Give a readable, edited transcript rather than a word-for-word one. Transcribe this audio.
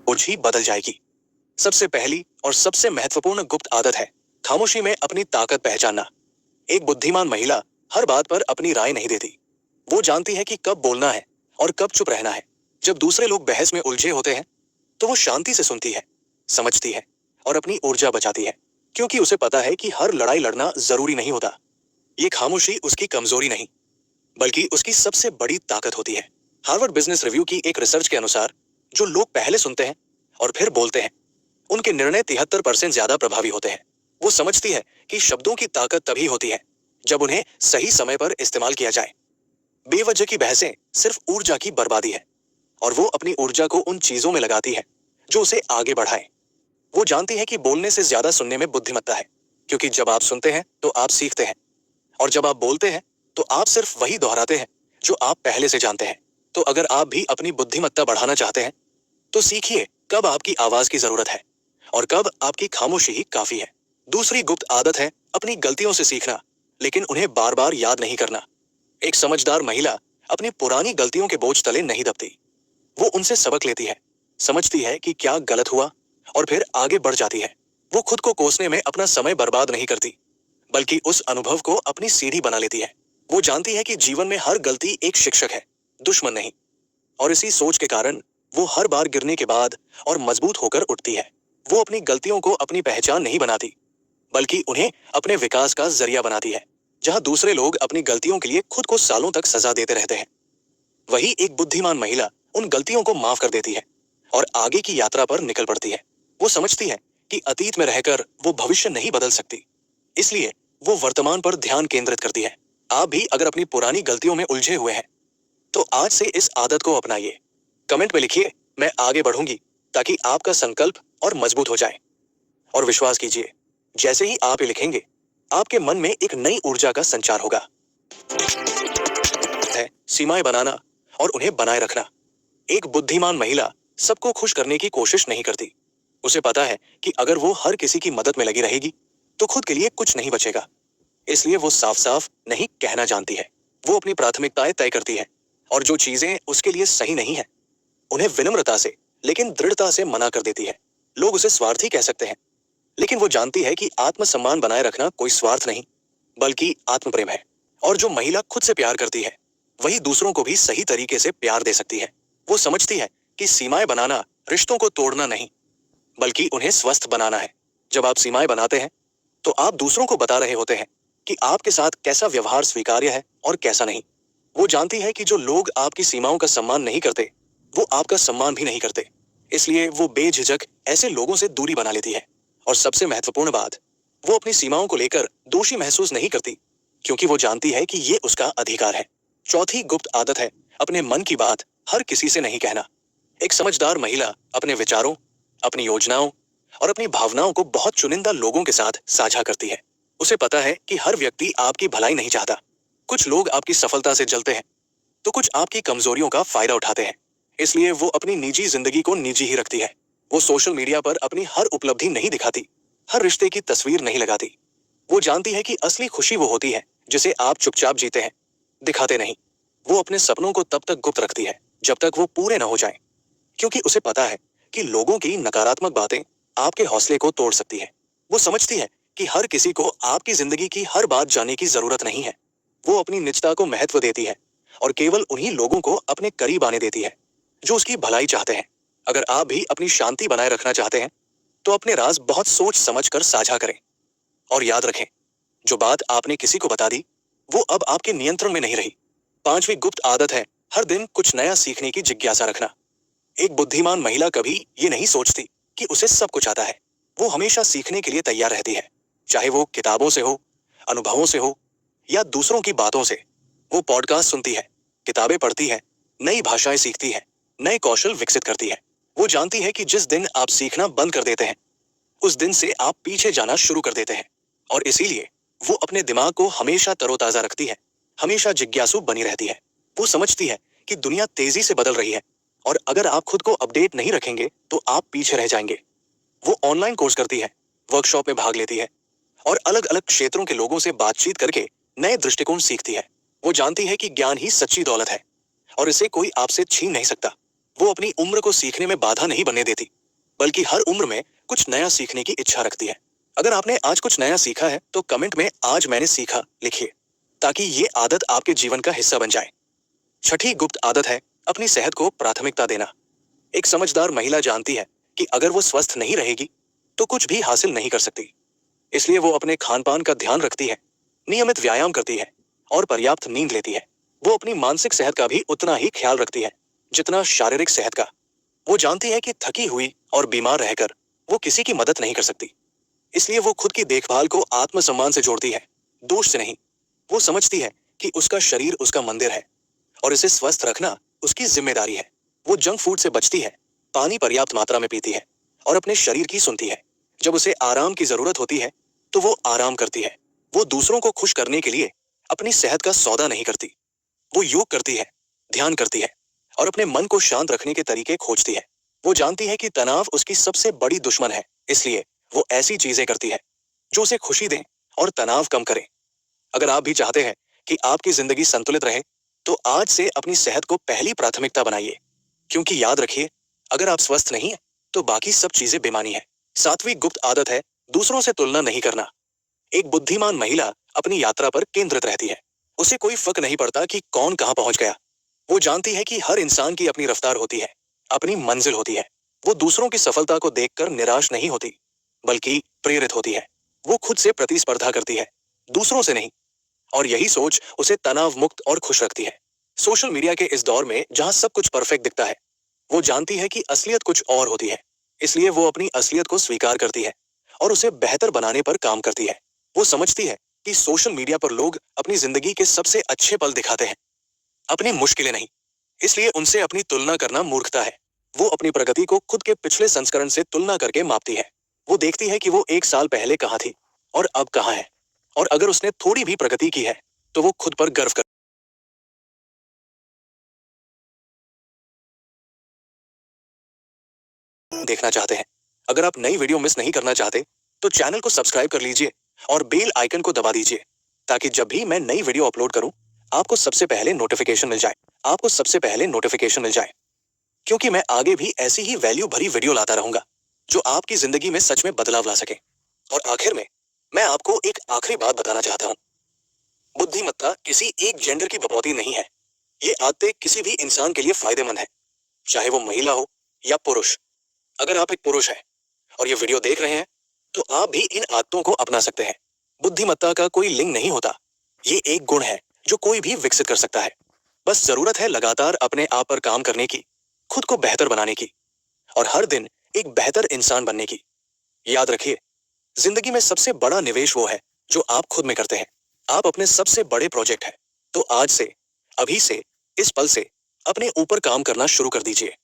सोच ही बदल जाएगी। सबसे पहली और सबसे महत्वपूर्ण गुप्त आदत है खामोशी में अपनी ताकत पहचानना। एक बुद्धिमान महिला हर बात पर अपनी राय नहीं देती। वो जानती है कि कब बोलना है और कब चुप रहना है। जब दूसरे लोग बहस में उलझे होते हैं तो वो शांति से सुनती है, समझती है और अपनी ऊर्जा बचाती है, क्योंकि उसे पता है कि हर लड़ाई लड़ना जरूरी नहीं होता। ये खामोशी उसकी कमजोरी नहीं, बल्कि उसकी सबसे बड़ी ताकत होती है। हार्वर्ड बिजनेस रिव्यू की एक रिसर्च के अनुसार जो लोग पहले सुनते हैं और फिर बोलते हैं, उनके निर्णय 73% ज्यादा प्रभावी होते हैं। वो समझती है कि शब्दों की ताकत तभी होती है जब उन्हें सही समय पर इस्तेमाल किया जाए। बेवजह की बहसें सिर्फ ऊर्जा की बर्बादी है और वो अपनी ऊर्जा को उन चीजों में लगाती है जो उसे आगे बढ़ाए। वो जानती है कि बोलने से ज्यादा सुनने में बुद्धिमत्ता है, क्योंकि जब आप सुनते हैं तो आप सीखते हैं, और जब आप बोलते हैं तो आप सिर्फ वही दोहराते हैं जो आप पहले से जानते हैं। तो अगर आप भी अपनी बुद्धिमत्ता बढ़ाना चाहते हैं तो सीखिए कब आपकी आवाज की जरूरत है और कब आपकी खामोशी ही काफी है। दूसरी गुप्त आदत है अपनी गलतियों से सीखना, लेकिन उन्हें बार बार याद नहीं करना। एक समझदार महिला अपनी पुरानी गलतियों के बोझ तले नहीं दबती। वो उनसे सबक लेती है, समझती है कि क्या गलत हुआ और फिर आगे बढ़ जाती है। वो खुद को कोसने में अपना समय बर्बाद नहीं करती, बल्कि उस अनुभव को अपनी सीढ़ी बना लेती है। वो जानती है कि जीवन में हर गलती एक शिक्षक है, दुश्मन नहीं। और इसी सोच के कारण वो हर बार गिरने के बाद और मजबूत होकर उठती है। वो अपनी गलतियों को अपनी पहचान नहीं बनाती, बल्कि उन्हें अपने विकास का जरिया बनाती है। जहां दूसरे लोग अपनी गलतियों के लिए खुद को सालों तक सजा देते रहते हैं, वही एक बुद्धिमान महिला उन गलतियों को माफ कर देती है और आगे की यात्रा पर निकल पड़ती है। वो समझती है कि अतीत में रहकर वो भविष्य नहीं बदल सकती, इसलिए वो वर्तमान पर ध्यान केंद्रित करती है। आप भी अगर अपनी पुरानी गलतियों में उलझे हुए हैं तो आज से इस आदत को अपनाइए। कमेंट में लिखिए, मैं आगे बढ़ूंगी, ताकि आपका संकल्प और मजबूत हो जाए। और विश्वास कीजिए, जैसे ही आप ये लिखेंगे, आपके मन में एक नई ऊर्जा का संचार होगा। है सीमाएं बनाना और उन्हें बनाए रखना। एक बुद्धिमान महिला सबको खुश करने की कोशिश नहीं करती। उसे पता है कि अगर वो हर किसी की मदद में लगी रहेगी तो खुद के लिए कुछ नहीं बचेगा। इसलिए वो साफ साफ नहीं कहना जानती है। वो अपनी प्राथमिकताएं तय करती है और जो चीजें उसके लिए सही नहीं है उन्हें विनम्रता से लेकिन दृढ़ता से मना कर देती है। लोग उसे स्वार्थी कह सकते हैं, लेकिन वो जानती है कि आत्मसम्मान बनाए रखना कोई स्वार्थ नहीं, बल्कि आत्मप्रेम है। और जो महिला खुद से प्यार करती है वही दूसरों को भी सही तरीके से प्यार दे सकती है। वो समझती है कि सीमाएं बनाना रिश्तों को तोड़ना नहीं, बल्कि उन्हें स्वस्थ बनाना है। जब आप सीमाएं बनाते हैं तो आप दूसरों को बता रहे होते हैं कि आपके साथ कैसा व्यवहार स्वीकार्य है और कैसा नहीं। वो जानती है कि जो लोग आपकी सीमाओं का सम्मान नहीं करते वो आपका सम्मान भी नहीं करते, इसलिए वो बेझिझक ऐसे लोगों से दूरी बना लेती है। और सबसे महत्वपूर्ण बात, वो अपनी सीमाओं को लेकर दोषी महसूस नहीं करती, क्योंकि वो जानती है कि ये उसका अधिकार है। चौथी गुप्त आदत है अपने मन की बात हर किसी से नहीं कहना। एक समझदार महिला अपने विचारों, अपनी योजनाओं और अपनी भावनाओं को बहुत चुनिंदा लोगों के साथ साझा करती है। उसे पता है कि हर व्यक्ति आपकी भलाई नहीं चाहता। कुछ लोग आपकी सफलता से जलते हैं तो कुछ आपकी कमजोरियों का फायदा उठाते हैं। इसलिए वो अपनी निजी जिंदगी को निजी ही रखती है। वो सोशल मीडिया पर अपनी हर उपलब्धि नहीं दिखाती, हर रिश्ते की तस्वीर नहीं लगाती। वो जानती है कि असली खुशी वो होती है जिसे आप चुपचाप जीते हैं, दिखाते नहीं। वो अपने सपनों को तब तक गुप्त रखती है जब तक वो पूरे न हो जाएं, क्योंकि उसे पता है कि लोगों की नकारात्मक बातें आपके हौसले को तोड़ सकती है। वो समझती है कि हर किसी को आपकी जिंदगी की हर बात जानने की जरूरत नहीं है। वो अपनी निजता को महत्व देती है और केवल उन्हीं लोगों को अपने करीब आने देती है जो उसकी भलाई चाहते हैं। अगर आप भी अपनी शांति बनाए रखना चाहते हैं तो अपने राज बहुत सोच समझ कर साझा करें। और याद रखें, जो बात आपने किसी को बता दी वो अब आपके नियंत्रण में नहीं रही। पांचवी गुप्त आदत है हर दिन कुछ नया सीखने की जिज्ञासा रखना। एक बुद्धिमान महिला कभी ये नहीं सोचती कि उसे सब कुछ आता है। वो हमेशा सीखने के लिए तैयार रहती है, चाहे वो किताबों से हो, अनुभवों से हो या दूसरों की बातों से। वो पॉडकास्ट सुनती है, किताबें पढ़ती है, नई भाषाएं सीखती है, नए कौशल विकसित करती है। वो जानती है कि जिस दिन आप सीखना बंद कर देते हैं उस दिन से आप पीछे जाना शुरू कर देते हैं। और इसीलिए वो अपने दिमाग को हमेशा तरोताजा रखती है, हमेशा जिज्ञासु बनी रहती है। वो समझती है कि दुनिया तेजी से बदल रही है और अगर आप खुद को अपडेट नहीं रखेंगे तो आप पीछे रह जाएंगे। वो ऑनलाइन कोर्स करती है, वर्कशॉप में भाग लेती है और अलग अलग क्षेत्रों के लोगों से बातचीत करके नए दृष्टिकोण सीखती है। वो जानती है कि ज्ञान ही सच्ची दौलत है और इसे कोई आपसे छीन नहीं सकता। वो अपनी उम्र को सीखने में बाधा नहीं बनने देती। बल्कि हर उम्र में कुछ नया सीखने की इच्छा रखती है। अगर आपने आज कुछ नया सीखा है तो कमेंट में आज मैंने सीखा लिखिए, ताकि ये आदत आपके जीवन का हिस्सा बन जाए। छठी गुप्त आदत है अपनी सेहत को प्राथमिकता देना। एक समझदार महिला जानती है कि अगर वो स्वस्थ नहीं रहेगी तो कुछ भी हासिल नहीं कर सकती। इसलिए वो अपने खान पान का ध्यान रखती है, नियमित व्यायाम करती है और पर्याप्त नींद लेती है। वो अपनी मानसिक सेहत का भी उतना ही ख्याल रखती है जितना शारीरिक सेहत का। वो जानती है कि थकी हुई और बीमार रहकर वो किसी की मदद नहीं कर सकती। इसलिए वो खुद की देखभाल को आत्मसम्मान से जोड़ती है, दोष से नहीं। वो समझती है कि उसका शरीर उसका मंदिर है और इसे स्वस्थ रखना उसकी जिम्मेदारी है। वो जंक फूड से बचती है, पानी पर्याप्त मात्रा में पीती है और अपने शरीर की सुनती है। जब उसे आराम की जरूरत होती है तो वो आराम करती है। वो दूसरों को खुश करने के लिए अपनी सेहत का सौदा नहीं करती। वो योग करती है, ध्यान करती है और अपने मन को शांत रखने के तरीके खोजती है। वो जानती है कि तनाव उसकी सबसे बड़ी दुश्मन है, इसलिए वो ऐसी चीजें करती है जो उसे खुशी दें और तनाव कम करें। अगर आप भी चाहते हैं कि आपकी जिंदगी संतुलित रहे तो आज से अपनी सेहत को पहली प्राथमिकता बनाइए, क्योंकि याद रखिए, अगर आप स्वस्थ नहीं है तो बाकी सब चीजें बेमानी है। सातवीं गुप्त आदत है दूसरों से तुलना नहीं करना। एक बुद्धिमान महिला अपनी यात्रा पर केंद्रित रहती है। उसे कोई फर्क नहीं पड़ता कि कौन कहां पहुंच गया। वो जानती है कि हर इंसान की अपनी रफ्तार होती है, अपनी मंजिल होती है। वो दूसरों की सफलता को देखकर निराश नहीं होती, बल्कि प्रेरित होती है। वो खुद से प्रतिस्पर्धा करती है, दूसरों से नहीं। और यही सोच उसे तनाव मुक्त और खुश रखती है। सोशल मीडिया के इस दौर में जहां सब कुछ परफेक्ट दिखता है, वो जानती है कि असलियत कुछ और होती है। इसलिए वो अपनी असलियत को स्वीकार करती है और उसे बेहतर बनाने पर काम करती है। वो समझती है कि सोशल मीडिया पर लोग अपनी जिंदगी के सबसे अच्छे पल दिखाते हैं, अपनी मुश्किलें नहीं। इसलिए उनसे अपनी तुलना करना मूर्खता है। वो अपनी प्रगति को खुद के पिछले संस्करण से तुलना करके मापती है। वो देखती है कि वो एक साल पहले कहाँ थी और अब कहाँ है। और अगर उसने थोड़ी भी प्रगति की है तो वो खुद पर गर्व कर देखना चाहते हैं। अगर आप नई वीडियो मिस नहीं करना चाहते तो चैनल को सब्सक्राइब कर लीजिए और बेल आइकन को दबा दीजिए, ताकि जब भी मैं नई वीडियो अपलोड करूं आपको सबसे पहले नोटिफिकेशन मिल जाए। आपको सबसे पहले नोटिफिकेशन मिल जाए, क्योंकि मैं आगे भी ऐसी ही वैल्यू भरी वीडियो लाता रहूंगा जो आपकी जिंदगी में सच में बदलाव ला सके। और आखिर में मैं आपको एक आखिरी बात बताना चाहता हूँ। बुद्धिमत्ता किसी एक जेंडर की बपौती नहीं है। ये आदतें किसी भी इंसान के लिए फायदेमंद है, चाहे वो महिला हो या पुरुष। अगर आप एक पुरुष हैं और ये वीडियो देख रहे हैं तो आप भी इन आदतों को अपना सकते हैं। बुद्धिमत्ता का कोई लिंग नहीं होता। ये एक गुण है जो कोई भी विकसित कर सकता है। बस जरूरत है लगातार अपने आप पर काम करने की, खुद को बेहतर बनाने की और हर दिन एक बेहतर इंसान बनने की। याद रखिए, जिंदगी में सबसे बड़ा निवेश वो है जो आप खुद में करते हैं। आप अपने सबसे बड़े प्रोजेक्ट है। तो आज से, अभी से, इस पल से अपने ऊपर काम करना शुरू कर दीजिए।